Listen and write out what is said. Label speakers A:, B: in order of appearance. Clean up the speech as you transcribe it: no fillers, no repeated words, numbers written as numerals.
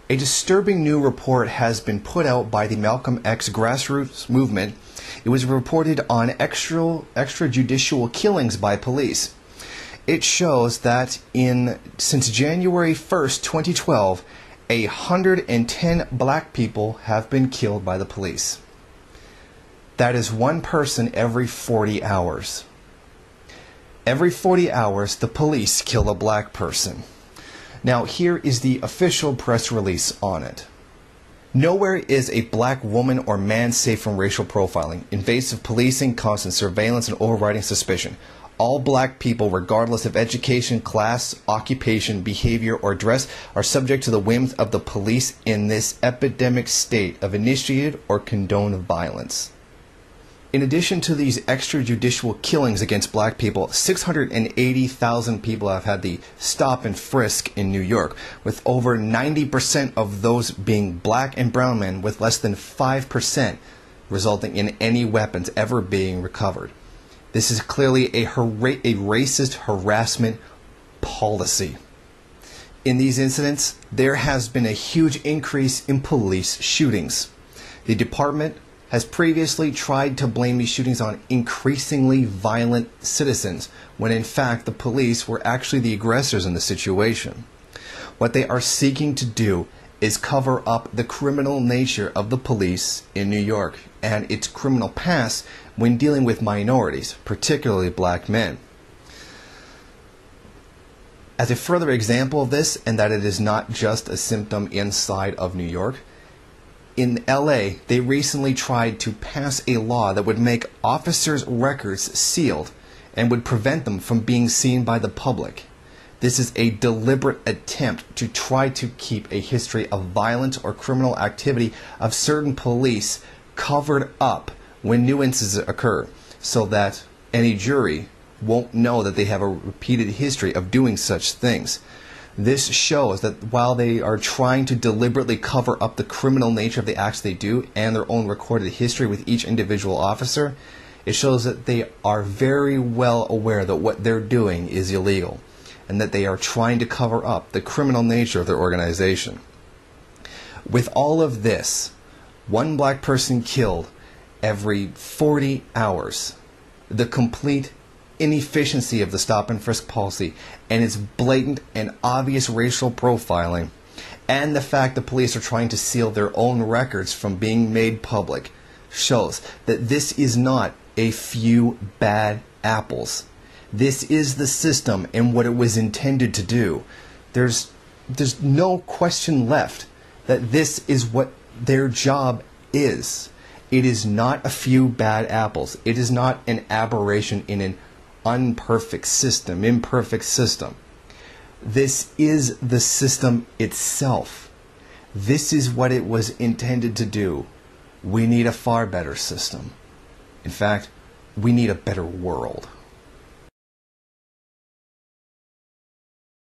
A: A disturbing new report has been put out by the Malcolm X grassroots movement. It was reported on extrajudicial killings by police. It shows that since January 1st, 2012, 110 black people have been killed by the police. That is one person every 40 hours. Every 40 hours, the police kill a black person. Now, here is the official press release on it. Nowhere is a black woman or man safe from racial profiling, invasive policing, constant surveillance, and overriding suspicion. All black people, regardless of education, class, occupation, behavior, or dress, are subject to the whims of the police in this epidemic state of initiated or condoned violence. In addition to these extrajudicial killings against black people, 680,000 people have had the stop and frisk in New York, with over 90% of those being black and brown men, with less than 5% resulting in any weapons ever being recovered. This is clearly a racist harassment policy. In these incidents, there has been a huge increase in police shootings. The department has previously tried to blame these shootings on increasingly violent citizens, when in fact the police were actually the aggressors in the situation. What they are seeking to do is cover up the criminal nature of the police in New York and its criminal past when dealing with minorities, particularly black men. As a further example of this, and that it is not just a symptom inside of New York, in LA, they recently tried to pass a law that would make officers' records sealed and would prevent them from being seen by the public. This is a deliberate attempt to try to keep a history of violence or criminal activity of certain police covered up when new incidents occur, so that any jury won't know that they have a repeated history of doing such things. This shows that while they are trying to deliberately cover up the criminal nature of the acts they do and their own recorded history with each individual officer, it shows that they are very well aware that what they're doing is illegal and that they are trying to cover up the criminal nature of their organization. With all of this, one black person killed every 40 hours, the complete inefficiency of the stop and frisk policy and its blatant and obvious racial profiling, and the fact the police are trying to seal their own records from being made public, shows that this is not a few bad apples. This is the system and what it was intended to do. There's no question left that this is what their job is. It is not a few bad apples. It is not an aberration in an imperfect system. This is the system itself. This is what it was intended to do. We need a far better system. In fact, we need a better world.